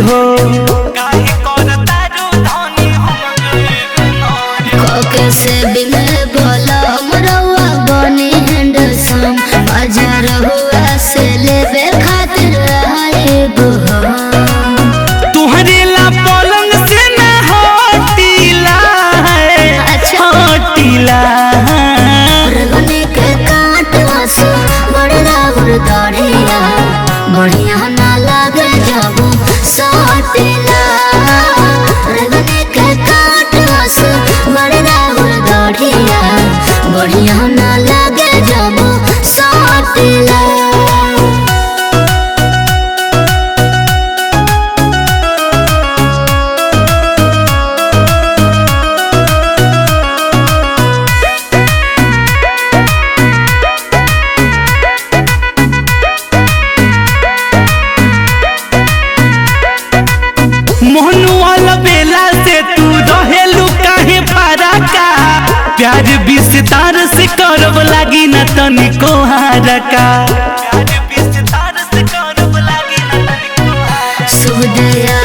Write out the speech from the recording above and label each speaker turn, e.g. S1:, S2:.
S1: हो
S2: से बिले बोला मरवा बनी हैंडसम बाजार हुआ से लेवे खातिर आए
S1: तुहरे ला पलंग से न हटीला है। अच्छा हटीला
S2: रगने के काट आंसू बड़ा दाढ़िया बढ़िया ना लगे जाबू साटीला रगने के काट आंसू बड़ा बढ़िया ना लगे जब साटीला
S1: मोहनु वाला बेला से तू रहेलू काहे फरका प्यार विस्तार से करब लागी न तनिको हारका
S2: सुदया